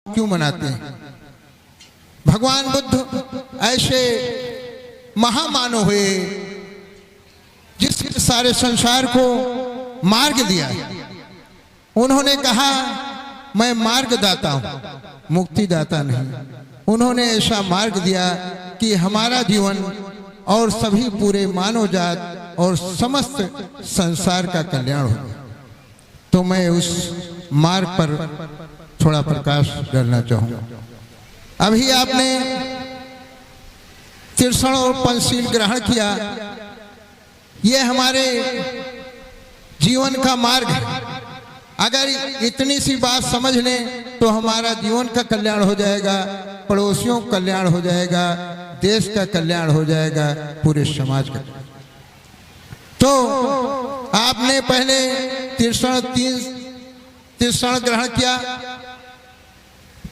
क्यों मनाते हैं? भगवान बुद्ध ऐसे महामानव हुए जिसने सारे संसार को मार्ग दिया। उन्होंने कहा मैं मार्गदाता हूं, मुक्तिदाता नहीं। उन्होंने ऐसा मार्ग दिया कि हमारा जीवन और सभी पूरे मानव जात और समस्त संसार का कल्याण हो। तो मैं उस मार्ग पर थोड़ा प्रकाश डालना चाहूंगा। अभी आपने तीर्थन और पंचशील ग्रहण किया, ये हमारे जीवन का मार्ग है। अगर इतनी सी बात समझ लें तो हमारा जीवन का कल्याण हो जाएगा, पड़ोसियों का कल्याण हो जाएगा, देश का कल्याण हो जाएगा, पूरे समाज का। तो आपने पहले तीर्थन ग्रहण किया।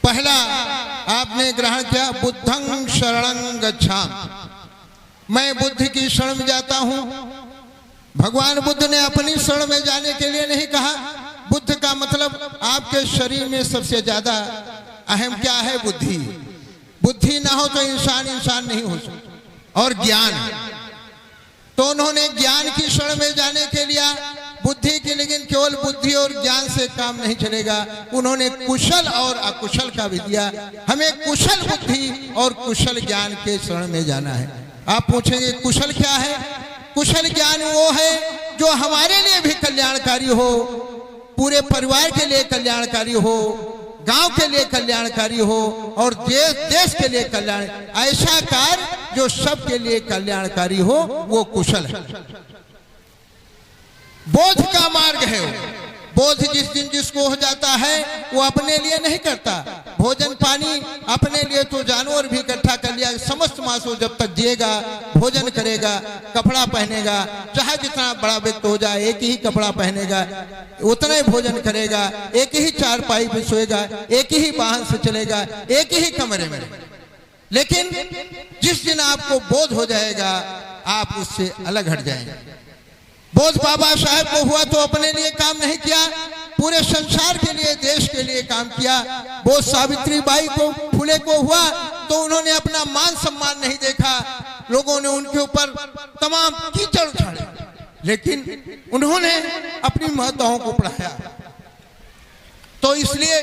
पहला आपने ग्रहण किया बुद्धं शरणं गच्छामि, मैं बुद्ध की शरण में जाता हूं। भगवान बुद्ध ने अपनी शरण में जाने के लिए नहीं कहा। बुद्ध का मतलब आपके शरीर में सबसे ज्यादा अहम क्या है? बुद्धि। बुद्धि ना हो तो इंसान इंसान नहीं हो सकता। और ज्ञान, तो उन्होंने ज्ञान की शरण में जाने के लिए बुद्धि की, लेकिन केवल बुद्धि और ज्ञान से काम नहीं चलेगा। उन्होंने कुशल और अकुशल का भी दिया। हमें कुशल बुद्धि और कुशल ज्ञान के शरण में जाना है। आप पूछेंगे कुशल क्या है? कुशल ज्ञान वो है जो हमारे लिए भी कल्याणकारी हो, पूरे परिवार के लिए कल्याणकारी हो, गांव के लिए कल्याणकारी हो और देश के लिए कल्याण, ऐसा कार्य जो सबके लिए कल्याणकारी हो, वो कुशल है। बोध का मार्ग है वो। बोध जिस दिन जिसको हो जाता है वो अपने लिए नहीं करता। भोजन पानी अपने लिए तो जानवर भी इकट्ठा कर लिया। समस्त मासों जब तक जिएगा, भोजन करेगा, कपड़ा पहनेगा, चाहे जितना बड़ा व्यक्ति हो जाए एक ही कपड़ा पहनेगा, उतना ही भोजन करेगा, एक ही चारपाई पे सोएगा, एक ही वाहन से चलेगा, एक ही कमरे में। लेकिन जिस दिन आपको बोध हो जाएगा आप उससे अलग हट जाएंगे। बोध बाबा साहब को हुआ तो अपने लिए काम नहीं किया, पूरे संसार के लिए, देश के लिए काम किया। बोध सावित्री बाई को, फुले को हुआ तो उन्होंने अपना मान सम्मान नहीं देखा। लोगों ने उनके ऊपर तमाम कीचड़ उछाले, लेकिन उन्होंने अपनी माताओं को पढ़ाया। तो इसलिए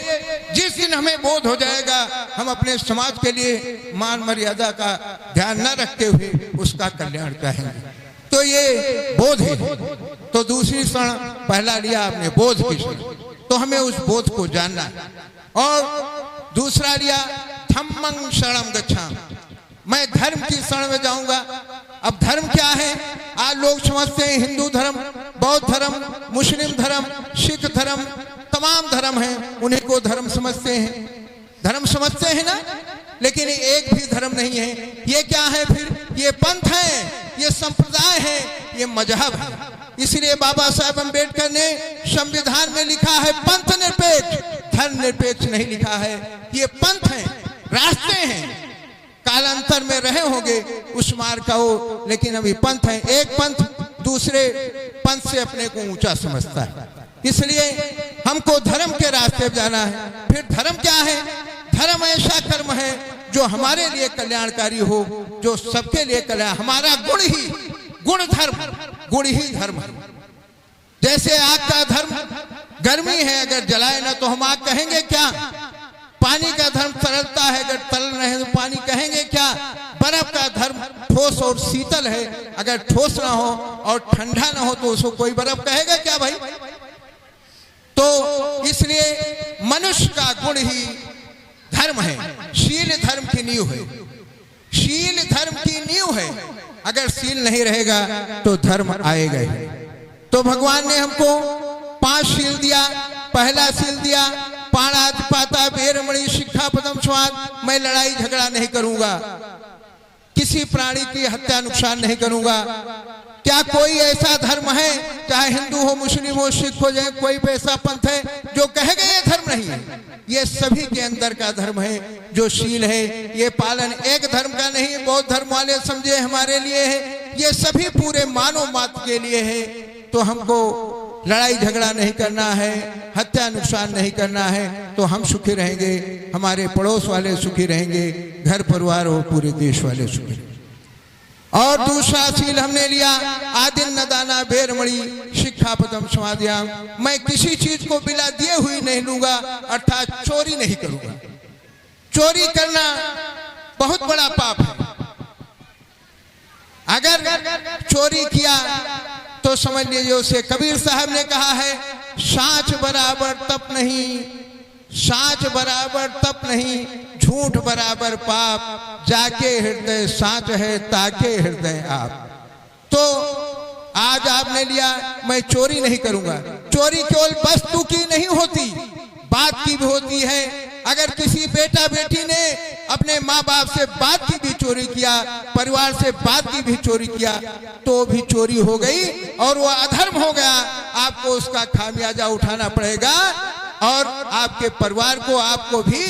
जिस दिन हमें बोध हो जाएगा हम अपने समाज के लिए मान मर्यादा का ध्यान न रखते हुए उसका कल्याण करेंगे। तो ये बोध है। तो दूसरी क्षण पहला लिया आपने बोध की क्षण, तो हमें उस बोध को जानना है। और दूसरा लिया धम्मं शरणं गच्छामि, मैं धर्म की शरण में जाऊंगा। अब धर्म क्या है? आज लोग समझते हैं हिंदू धर्म, बौद्ध धर्म, मुस्लिम धर्म, सिख धर्म, तमाम धर्म हैं, उन्हीं को धर्म समझते हैं। धर्म समझते हैं ना, लेकिन एक भी धर्म नहीं है। ये क्या है फिर? ये पंथ है, ये संप्रदाय है, ये मजहब है। इसलिए बाबा साहब अम्बेडकर ने संविधान में लिखा है पंथ निरपेक्ष, धर्म निरपेक्ष नहीं लिखा है। ये पंथ है, रास्ते हैं, कालांतर में रहे होंगे उस मार्ग का वो, लेकिन अभी पंथ है। एक पंथ दूसरे पंथ से अपने को ऊंचा समझता है। इसलिए हमको धर्म के रास्ते पर जाना है। फिर धर्म क्या है? धर्म ऐसा कर्म है जो हमारे लिए कल्याणकारी हो, जो सबके लिए कल्याण। हमारा गुण ही गुण धर्म, गुण ही धर्म है। जैसे आग का धर्म गर्मी है, अगर जलाए ना तो हम आग कहेंगे क्या? पानी का धर्म तरलता है, अगर तरल रहे तो पानी कहेंगे क्या? बर्फ का धर्म ठोस और शीतल है, अगर ठोस ना हो और ठंडा ना हो तो उसको कोई बर्फ कहेगा क्या भाई? तो इसलिए मनुष्य का गुण ही धर्म है। शील धर्म की नींव है, शील धर्म की नींव है। अगर शील नहीं रहेगा तो धर्म आएगा ही। तो भगवान ने हमको 5 शील दिया। पहला शील दिया पाणातिपाता वेरमणि शिक्षापदम स्वाद, मैं लड़ाई झगड़ा नहीं करूंगा, किसी प्राणी की हत्या नुकसान नहीं करूंगा। क्या कोई ऐसा धर्म है, चाहे हिंदू हो, मुस्लिम हो, सिख हो, जाए कोई भी ऐसा पंथ है जो कहेगा ये धर्म नहीं है? ये सभी के अंदर का धर्म है जो शील है। ये पालन एक धर्म का नहीं, बौद्ध धर्म वाले समझे हमारे लिए है, ये सभी पूरे मानव मात्र के लिए है। तो हमको लड़ाई झगड़ा नहीं करना है, हत्या नुकसान नहीं करना है, तो हम सुखी रहेंगे, हमारे पड़ोस वाले सुखी रहेंगे, घर परिवार और पूरे देश वाले सुखी रहेंगे। और दूसरा शील हमने लिया, आदिन न दाना बेरमणि शिक्षापदम समाधियाम, मैं किसी चीज को बिना दिए हुई नहीं लूंगा, अर्थात चोरी नहीं करूंगा। चोरी करना बहुत बड़ा पाप है। अगर चोरी किया तो समझ लीजिए, उसे कबीर साहब ने कहा है, साँच बराबर तप नहीं, साँच बराबर तप नहीं, झूठ बराबर पाप, जाके हृदय साँच है ताके हृदय आप। तो आज आपने लिया, मैं चोरी नहीं करूंगा। चोरी केवल वस्तु की नहीं होती, बात की भी होती है। अगर किसी बेटा बेटी ने अपने माँ बाप से बात की भी चोरी किया, परिवार से बात की भी चोरी किया, तो भी चोरी हो गई और वो अधर्म हो गया। आपको उसका खामियाजा उठाना पड़ेगा और आपके परिवार को, आपको भी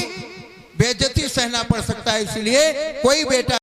बेइज्जती सहना पड़ सकता है। इसलिए कोई बेटा